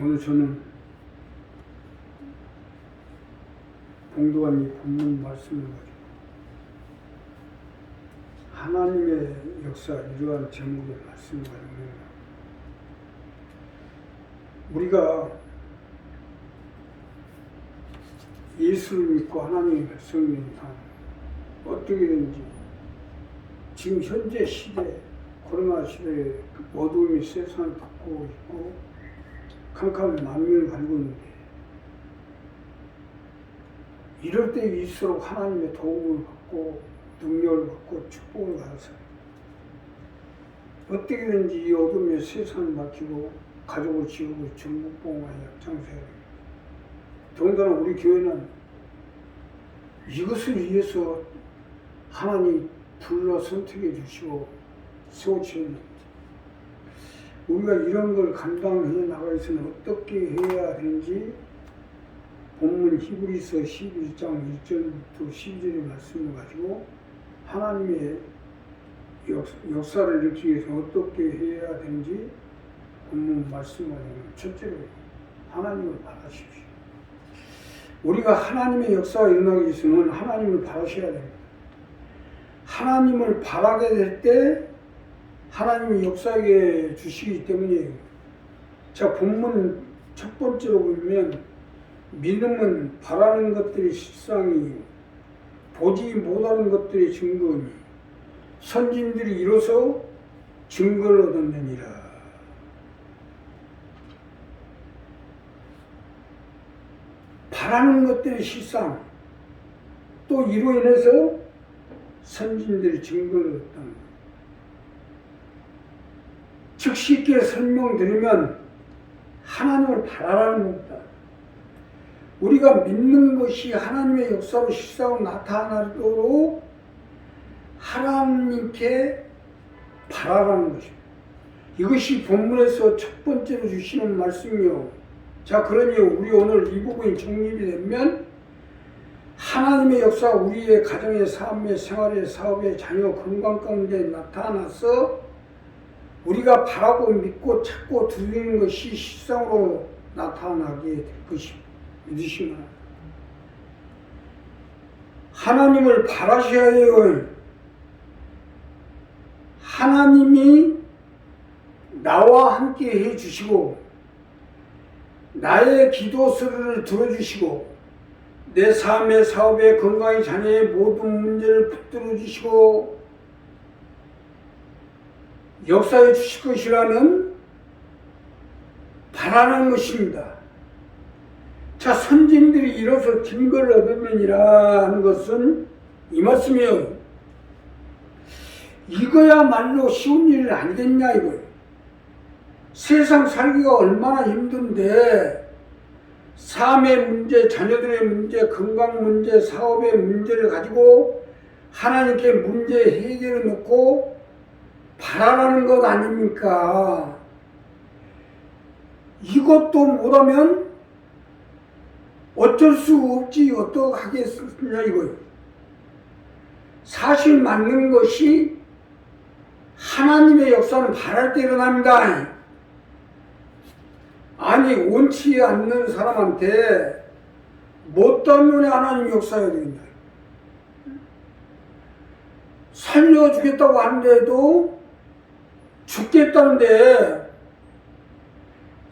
오늘 저는 봉도관님 본문 말씀을 가지고 하나님의 역사 이러한 제목의 말씀을 가지고 우리가 예수를 믿고 하나님의 백성인 한 어떻게든지 지금 현재 시대 코로나 시대에 어두움이 세상을 바꾸고 있고 캄캄한 만민을 가지고 있는데 이럴 때일수록 하나님의 도움을 받고 능력을 받고 축복을 받아서 어떻게든지 이 어둠의 세상을 밝히고 가족을 지우고 전국봉화에 앞장서야 됩니다. 더군다나 우리 교회는 이것을 위해서 하나님이 불러 선택해 주시고 세워주셨는데 우리가 이런 걸 감당해 나가기 위해서는 어떻게 해야 되는지 본문 히브리서 11장 1절부터 12절의 말씀을 가지고 하나님의 역사를 일으키기 위해서 어떻게 해야 되는지 본문 말씀을 가지고 첫째로 하나님을 바라십시오. 우리가 하나님의 역사가 일어나기 위해서는 하나님을 바라셔야 됩니다. 하나님을 바라게 될 때 하나님이 역사하게 주시기 때문이에요. 자, 본문 첫 번째로 보면 믿음은 바라는 것들이 실상이요 보지 못하는 것들이 증거니 선진들이 이로써 증거를 얻었느니라. 바라는 것들이 실상 또 이로 인해서 선진들이 증거를 얻었다는 거예요. 즉 쉽게 설명드리면 하나님을 바라라는 겁니다. 우리가 믿는 것이 하나님의 역사로 실상으로 나타나도록 하나님께 바라라는 것입니다. 이것이 본문에서 첫 번째로 주시는 말씀이요. 자, 그러니 우리 오늘 이 부분이 정립이 되면 하나님의 역사가 우리의 가정의 삶의 생활의 사업의 자녀 건강 가운데 나타나서 우리가 바라고 믿고 찾고 드리는 것이 실상으로 나타나게 될 것입니다. 믿으시면 하나님을 바라셔야 해요. 하나님이 나와 함께 해주시고 나의 기도 소리를 들어주시고 내 삶의 사업의 건강의 자녀의 모든 문제를 붙들어 주시고 역사해 주실 것이라는 바라는 것입니다. 자, 선진들이 이로써 증거를 얻으느니라 하는 것은 이 말씀이에요. 이거야말로 쉬운 일이 아니겠냐 이거예요. 세상 살기가 얼마나 힘든데 삶의 문제, 자녀들의 문제, 건강 문제, 사업의 문제를 가지고 하나님께 문제 해결해 놓고 바라라는 것 아닙니까? 이것도 못하면 어쩔 수 없지 어떡하겠느냐 이거예요. 사실 맞는 것이 하나님의 역사는 바랄 때 일어납니다. 아니 원치 않는 사람한테 뭐 때문에 하나님 역사해야 되겠냐. 살려주겠다고 하는데도 죽겠다는데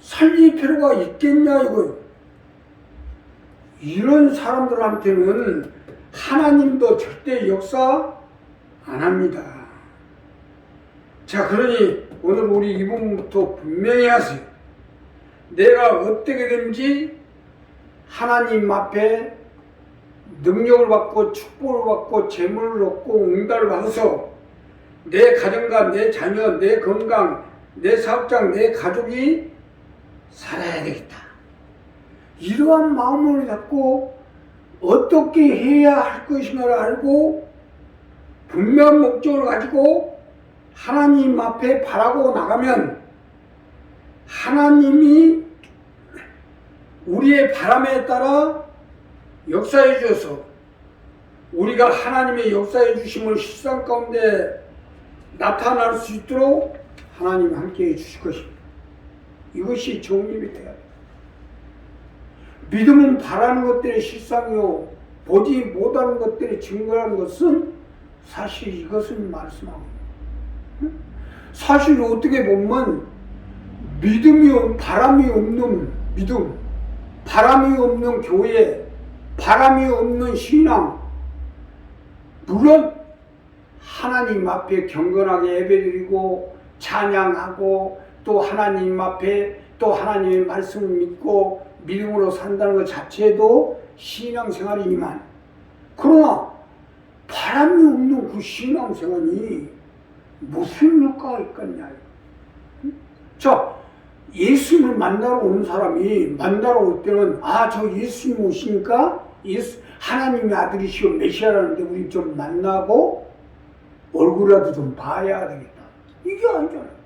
살릴 필요가 있겠냐 이거예요. 이런 사람들한테는 하나님도 절대 역사 안 합니다. 자, 그러니 오늘 우리 이 부분부터 분명히 하세요. 내가 어떻게든지 하나님 앞에 능력을 받고 축복을 받고 재물을 얻고 응답을 받아서 내 가정과 내 자녀, 내 건강, 내 사업장, 내 가족이 살아야 되겠다. 이러한 마음을 갖고 어떻게 해야 할 것인가를 알고 분명한 목적을 가지고 하나님 앞에 바라고 나가면 하나님이 우리의 바람에 따라 역사해 주셔서 우리가 하나님의 역사해 주심을 실상 가운데 나타날 수 있도록 하나님이 함께해 주실 것입니다. 이것이 정립이 돼야 돼요. 믿음은 바라는 것들의 실상이요 보지 못하는 것들의 증거라는 것은 사실 이것을 말씀하고 사실 어떻게 보면 바람이 없는 믿음, 바람이 없는 교회, 바람이 없는 신앙, 물론 하나님 앞에 경건하게 예배드리고 찬양하고 또 하나님 앞에 또 하나님의 말씀을 믿고 믿음으로 산다는 것 자체도 신앙생활이지만 그러나 바람이 없는 그 신앙생활이 무슨 효과가 있겠냐. 자, 예수님을 만나러 오는 사람이 만나러 올 때는 저 예수님 오시니까 하나님의 아들이시오 메시아라는데 우리 좀 만나고 얼굴이라도 좀 봐야 되겠다. 이게 아니잖아요.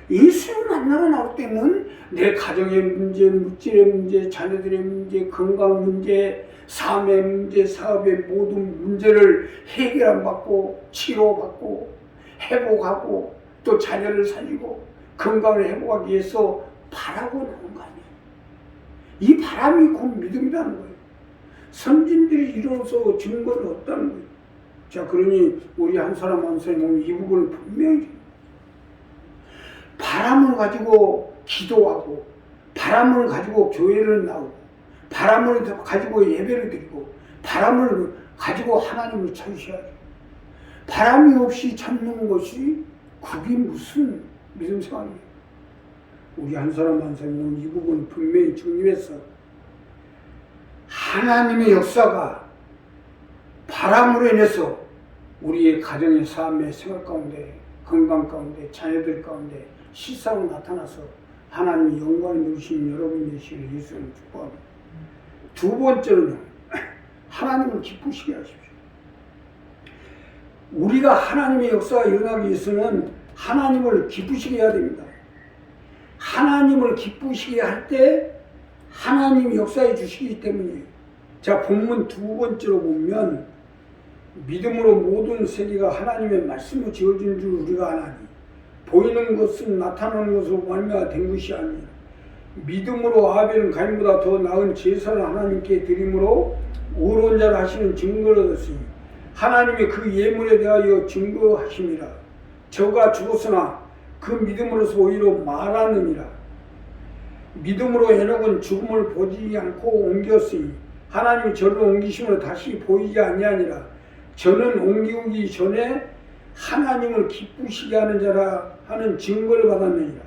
예수님 만나러 나올 때는 내 가정의 문제, 물질의 문제, 자녀들의 문제, 건강 문제, 삶의 문제, 사업의 모든 문제를 해결 안 받고 치료받고 회복하고 또 자녀를 살리고 건강을 회복하기 위해서 바라고 나온 거 아니에요. 이 바람이 곧 믿음이라는 거예요. 선진들이 이뤄서 증거를 얻다는 거예요. 자, 그러니 우리 한 사람 한 사람은 이 부분을 분명히 바람을 가지고 기도하고 바람을 가지고 교회를 나오고 바람을 가지고 예배를 드리고 바람을 가지고 하나님을 찾으셔야 돼요. 바람이 없이 찾는 것이 그게 무슨 믿음 생활이에요. 우리 한 사람 한 사람은 이 부분을 분명히 정리해서 하나님의 역사가 바람으로 인해서 우리의 가정의 삶의 생활 가운데 건강 가운데 자녀들 가운데 실상으로 나타나서 하나님의 영광을 누리시는 여러분이 되시기를 예수님 축복합니다. 두 번째로는 하나님을 기쁘시게 하십시오. 우리가 하나님의 역사가 일어나기 위해서는 하나님을 기쁘시게 해야 됩니다. 하나님을 기쁘시게 할 때 하나님이 역사해 주시기 때문이에요. 자, 본문 두 번째로 보면 믿음으로 모든 세계가 하나님의 말씀으로 지어진 줄 우리가 아나니 보이는 것은 나타나는 것으로 말미암아 된 것이 아니라 믿음으로 아벨은 가인보다 더 나은 제사를 하나님께 드림으로 의로운 자를 하시는 증거를 얻었으니 하나님이 그 예물에 대하여 증거하심이라. 저가 죽었으나 그 믿음으로서 오히려 말하느니라. 믿음으로 에녹은 죽음을 보지 않고 옮겼으니 하나님이 저를 옮기심으로 다시 보이지 아니하니라. 저는 옮기기 전에 하나님을 기쁘시게 하는 자라 하는 증거를 받았느니라.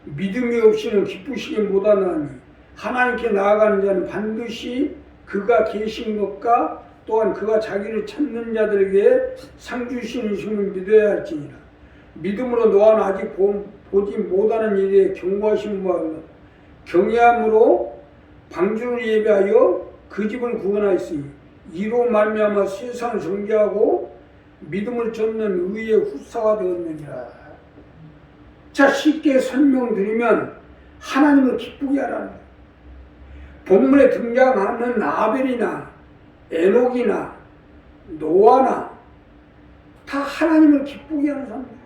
믿음이 없이는 기쁘시게 못하나니 하나님께 나아가는 자는 반드시 그가 계신 것과 또한 그가 자기를 찾는 자들에게 상 주시는 힘을 믿어야 할지니라. 믿음으로 노아는 아직 보지 못하는 일에 경고하신 바와 경외함으로 방주를 예배하여 그 집을 구원하였으니 이로 말미암아 세상을 정죄하고 믿음을 쫓는 의의 후사가 되었느니라. 자, 쉽게 설명드리면 하나님을 기쁘게 하라는 거예요. 본문에 등장하는 아벨이나 에녹이나 노아나 다 하나님을 기쁘게 하는 사람이에요.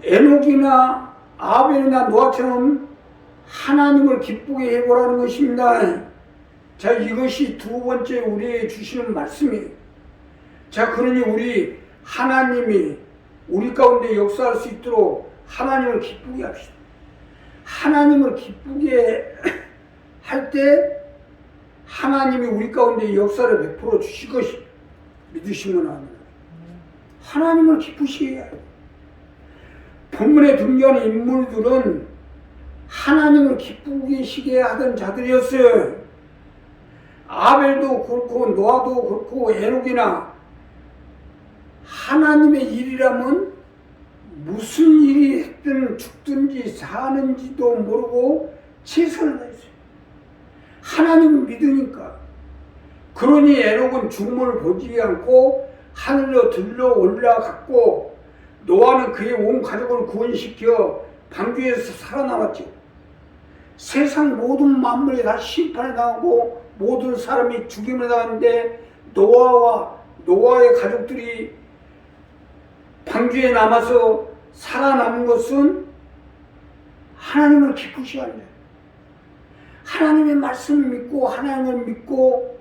에녹이나 아벨이나 노아처럼 하나님을 기쁘게 해보라는 것입니다. 자, 이것이 두 번째 우리에게 주시는 말씀이에요. 자, 그러니 우리 하나님이 우리 가운데 역사할 수 있도록 하나님을 기쁘게 합시다. 하나님을 기쁘게 할 때 하나님이 우리 가운데 역사를 베풀어 주실 것이 믿으시면 합니다. 하나님을 기쁘시게 해야 해요. 본문에 등장하는 인물들은 하나님을 기쁘시게 하던 자들이었어요. 아벨도 그렇고 노아도 그렇고 에녹이나 하나님의 일이라면 무슨 일이 했든 죽든지 사는지도 모르고 최선을 다했어요. 하나님을 믿으니까. 그러니 에녹은 죽음을 보지 않고 하늘로 들러 올라갔고 노아는 그의 온 가족을 구원시켜 방주에서 살아남았죠. 세상 모든 만물이 다 심판을 당하고 모든 사람이 죽임을 당하는데 노아와 노아의 가족들이 방주에 남아서 살아남은 것은 하나님을 기쁘시게 하는 거예요. 하나님의 말씀을 믿고 하나님을 믿고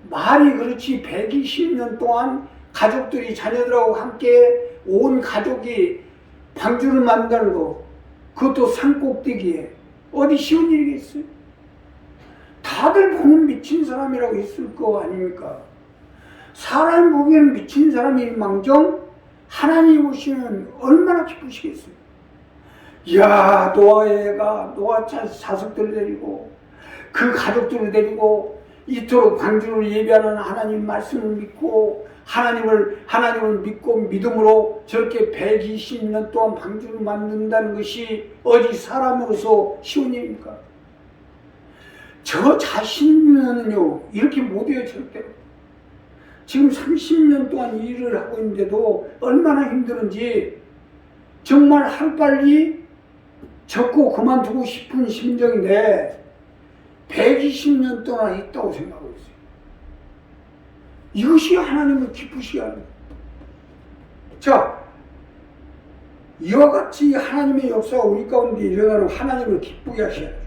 말이 그렇지 120년 동안 가족들이 자녀들하고 함께 온 가족이 방주를 만드는 거, 그것도 산꼭대기에 어디 쉬운 일이겠어요? 다들 보면 미친 사람이라고 했을 거 아닙니까? 사람 보기에는 미친 사람인 망정 하나님 보시면 얼마나 기쁘시겠어요? 이야, 노아가 자석들을 데리고 그 가족들을 데리고 이토록 방주를 예비하는 하나님 말씀을 믿고 하나님을 믿고 믿음으로 저렇게 120년 동안 방주를 만든다는 것이 어디 사람으로서 쉬운 일입니까? 저 자신은요 이렇게 못해요. 절대로. 지금 30년 동안 일을 하고 있는데도 얼마나 힘들은지 정말 하루빨리 접고 그만두고 싶은 심정인데 120년 동안 있다고 생각하고 있어요. 이것이 하나님을 기쁘시게 하는 거예요. 자, 이와 같이 하나님의 역사가 우리 가운데 일어나는 하나님을 기쁘게 하셔야죠.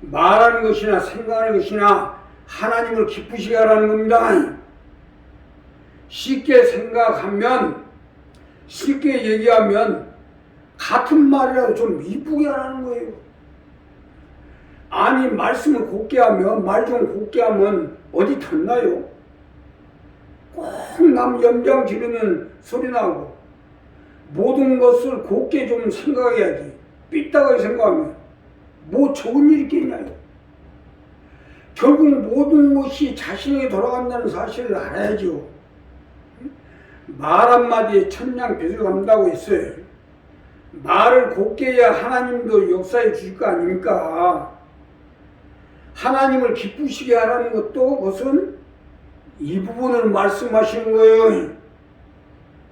말하는 것이나 생각하는 것이나 하나님을 기쁘시게 하라는 겁니다. 쉽게 생각하면, 쉽게 얘기하면 같은 말이라도 좀 이쁘게 하라는 거예요. 아니, 말씀을 곱게 하면, 말 좀 곱게 하면 어디 덧나요? 꼭 남 염장 지르는 소리 나고, 모든 것을 곱게 좀 생각해야지. 삐딱하게 생각하면 뭐 좋은 일이 있겠냐요. 결국 모든 것이 자신에게 돌아간다는 사실을 알아야죠. 말 한마디에 천냥 빚을 갚는다고 했어요. 말을 곱게 해야 하나님도 역사해 주실 거 아닙니까? 하나님을 기쁘시게 하라는 것도 그것은 이 부분을 말씀하시는 거예요.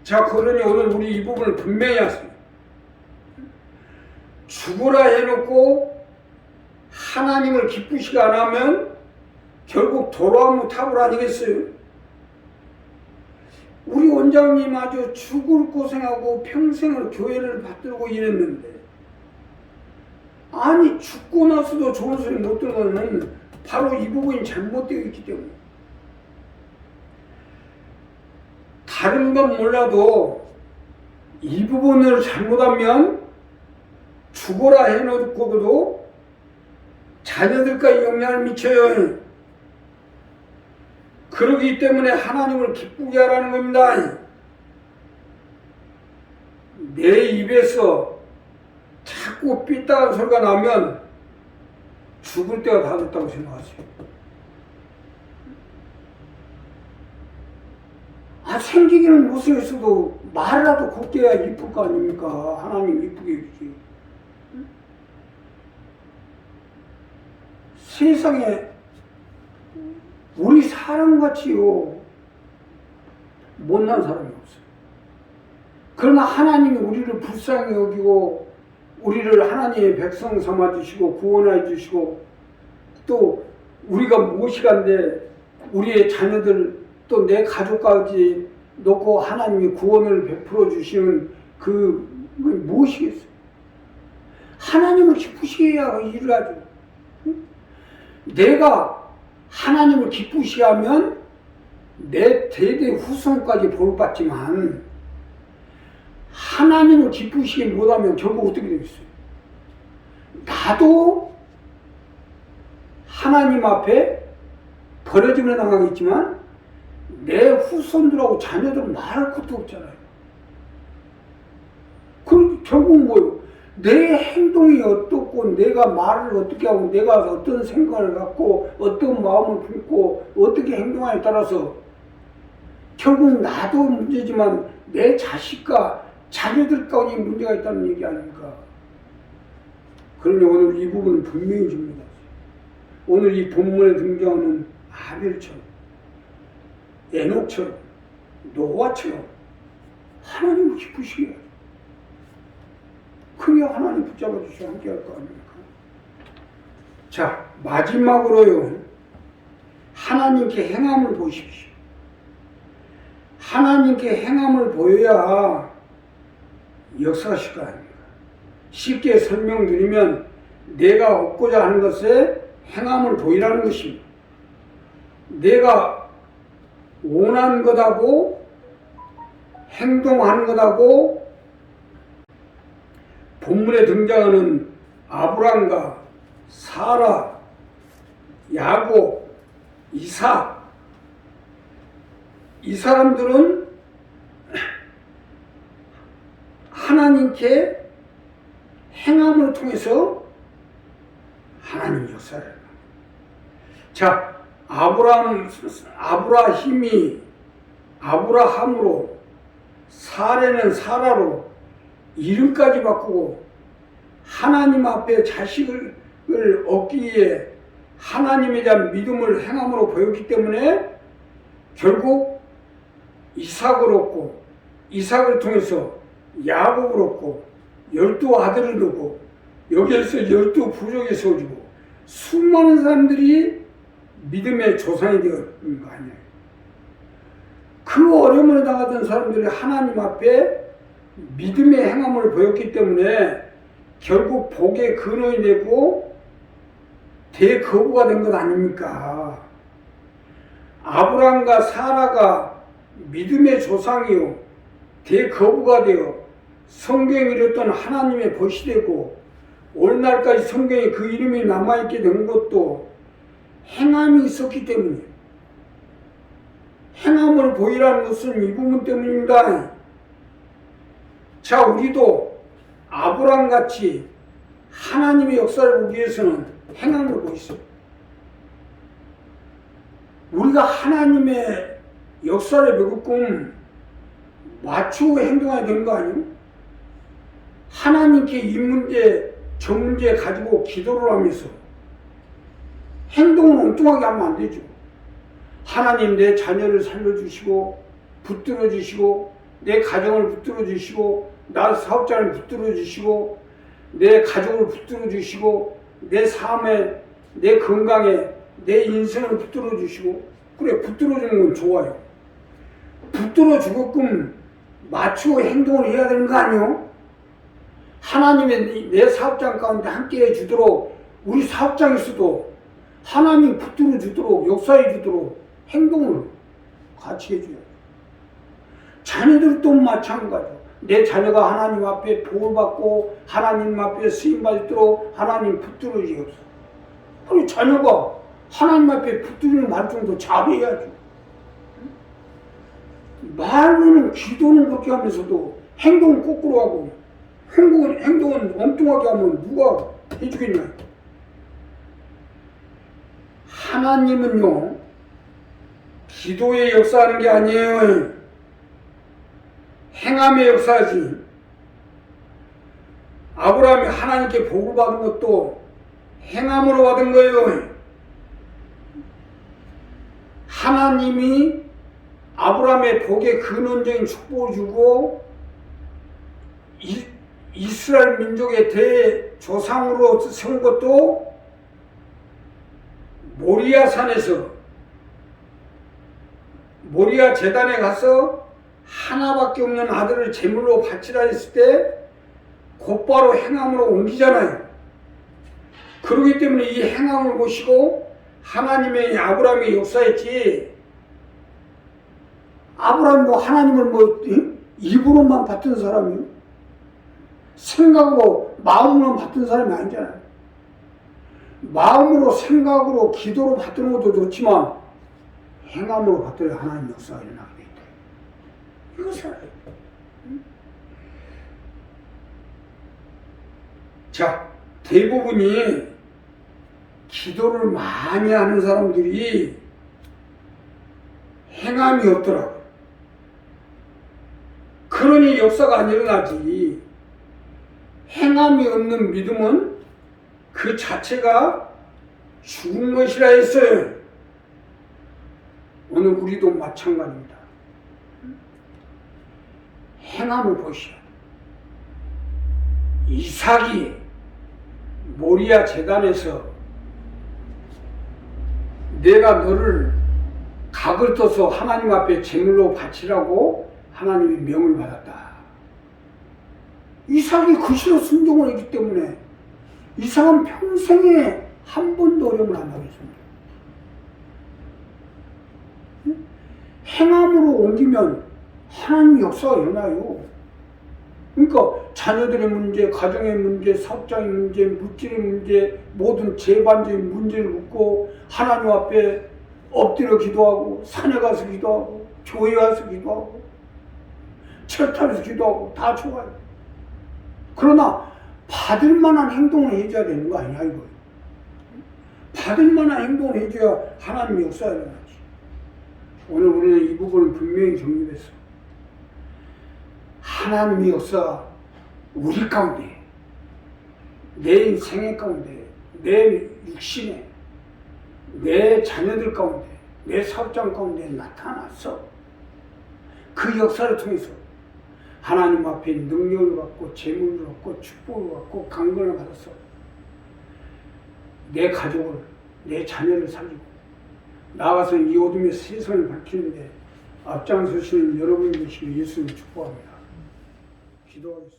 자, 그러니 오늘 우리 이 부분을 분명히 하세요. 죽으라 해놓고 하나님을 기쁘시게 안 하면 결국 돌아오면 탑을 아니겠어요? 우리 원장님 아주 죽을 고생하고 평생을 교회를 받들고 일했는데, 아니 죽고 나서도 좋은 소리 못 듣는 거는 바로 이 부분이 잘못되어 있기 때문에. 다른 건 몰라도 이 부분을 잘못하면 죽어라 해놓고도 자녀들까지 영향을 미쳐요. 그러기 때문에 하나님을 기쁘게 하라는 겁니다. 내 입에서 자꾸 삐딱한 소리가 나면 죽을 때가 다 됐다고 생각하세요. 생기기는 못생겼어도 말이라도 곱게 해야 이쁠 거 아닙니까? 하나님 이쁘게 해주지. 세상에 우리 사람같이요 못난 사람이 없어요. 그러나 하나님이 우리를 불쌍히 여기고 우리를 하나님의 백성 삼아주시고 구원해 주시고, 또 우리가 무엇이간데 우리의 자녀들 또 내 가족까지 놓고 하나님이 구원을 베풀어 주시는 그 무엇이겠어요? 하나님을 기쁘시게 해야 일을 하죠. 내가 하나님을 기쁘시게 하면 내 대대 후손까지 복받지만, 하나님을 기쁘시게 못하면 결국 어떻게 되겠어요? 나도 하나님 앞에 버려지면 나가겠지만 내 후손들하고 자녀들은 말할 것도 없잖아요. 그럼 결국은 뭐예요? 내 행동이 어떻고 내가 말을 어떻게 하고 내가 어떤 생각을 갖고 어떤 마음을 품고 어떻게 행동하냐에 따라서 결국 나도 문제지만 내 자식과 자녀들 가운데 문제가 있다는 얘기 아닙니까? 그러니 오늘 이 부분은 분명히 줍니다. 오늘 이 본문에 등장하는 아벨처럼, 에녹처럼, 노아처럼 하나님을 기쁘시게 해요. 그래야 하나님 붙잡아 주시고 함께 할 거 아닙니까? 자, 마지막으로요, 하나님께 행함을 보십시오. 하나님께 행함을 보여야 역사하실 거 아닙니까? 쉽게 설명드리면 내가 얻고자 하는 것에 행함을 보이라는 것입니다. 내가 원한 것하고 행동하는 것하고 본문에 등장하는 아브람과 사라, 야곱, 이삭, 이 사람들은 하나님께 행함을 통해서 하나님 역사를 해요. 자, 아브라힘이 아브라함으로, 사레는 사라로 이름까지 바꾸고 하나님 앞에 자식을 얻기 위해 하나님에 대한 믿음을 행함으로 보였기 때문에 결국 이삭을 얻고, 이삭을 통해서 야곱을 얻고 12아들을 얻고 여기에서 12부족이 세워지고 수많은 사람들이 믿음의 조상이 되었던 거 아니에요. 그 어려움을 당하던 사람들이 하나님 앞에 믿음의 행함을 보였기 때문에 결국 복의 근원이 되고 대거부가 된 것 아닙니까? 아브람과 사라가 믿음의 조상이요 대거부가 되어 성경에 이뤘던 하나님의 벗이 되고 오늘날까지 성경에 그 이름이 남아있게 된 것도 행함이 있었기 때문에, 행함을 보이라는 것은 이 부분 때문입니다. 자, 우리도 아브람같이 하나님의 역사를 보기 위해서는 행함을 보이세요. 우리가 하나님의 역사를 배우끔 맞추고 행동해야 되는 거 아니에요? 하나님께 이 문제 저 문제 가지고 기도를 하면서 행동을 엉뚱하게 하면 안 되죠. 하나님, 내 자녀를 살려주시고 붙들어 주시고 내 가정을 붙들어 주시고 나 사업자를 붙들어 주시고 내 가족을 붙들어 주시고 내 삶에, 내 건강에, 내 인생을 붙들어 주시고, 그래, 붙들어 주는 건 좋아요. 붙들어 주게끔 맞추고 행동을 해야 되는 거 아니요? 하나님의 내 사업장 가운데 함께 해주도록, 우리 사업장에서도 하나님 붙들어 주도록, 역사해 주도록 행동을 같이 해줘요. 자녀들도 마찬가지로 내 자녀가 하나님 앞에 복을 받고 하나님 앞에 쓰임받도록 하나님 붙들어 주옵소서. 그리고 자녀가 하나님 앞에 붙들리는 말 정도 잘해야죠. 말로는, 기도는 그렇게 하면서도 행동은 거꾸로 하고 행동은 엉뚱하게 하면 누가 해주겠냐? 하나님은요, 기도의 역사하는 게 아니에요. 행함의 역사지. 아브라함이 하나님께 복을 받은 것도 행함으로 받은 거예요. 하나님이 아브라함의 복의 근원적인 축복을 주고 이스라엘 민족의 대조상으로 세운 것도 모리아 산에서, 모리아 제단에 가서 하나밖에 없는 아들을 제물로 바치라 했을 때 곧바로 행함으로 옮기잖아요. 그러기 때문에 이 행함을 보시고 하나님의 아브라함이 역사했지, 아브라함이 뭐 하나님을 입으로만 받던 사람이요? 생각으로, 마음으로만 받던 사람이 아니잖아요. 마음으로, 생각으로, 기도로 받는 것도 좋지만 행함으로 받더라 하나님 역사가 일어나게 돼 있다. 이거 살아요. 자, 대부분이 기도를 많이 하는 사람들이 행함이 없더라고요. 그러니 역사가 안 일어나지. 행함이 없는 믿음은 그 자체가 죽은 것이라 했어요. 오늘 우리도 마찬가지입니다. 행함을 보시오. 이삭이 모리아 제단에서 내가 너를 각을 떠서 하나님 앞에 제물로 바치라고 하나님의 명을 받았다. 이삭이 그시로 순종을 했기 때문에 이삭은 평생에 한 번도 어려움을 안 당했습니다. 행함으로 옮기면 하나님 역사가 일어나요. 그러니까 자녀들의 문제, 가정의 문제, 사업장의 문제, 물질의 문제, 모든 재반적인 문제를 묻고 하나님 앞에 엎드려 기도하고 산에 가서 기도하고 교회 가서 기도하고 철탑에서 기도하고 다 좋아요. 그러나 받을 만한 행동을 해줘야 되는 거 아니야 이거. 받을 만한 행동을 해줘야 하나님의 역사가 일어나지. 오늘 우리는 이 부분을 분명히 정립했어. 하나님의 역사 우리 가운데, 내 인생의 가운데, 내 육신에, 내 자녀들 가운데, 내 사업장 가운데 나타났어. 그 역사를 통해서 하나님 앞에 능력을 받고 재물을 받고 축복을 받고 강건을 받았어. 내 가족을, 내 자녀를 살리고 나아가서 이 어둠의 세상을 밝히는데 앞장서시는 여러분이 되시길 예수님 축복합니다. 기도하겠습니다.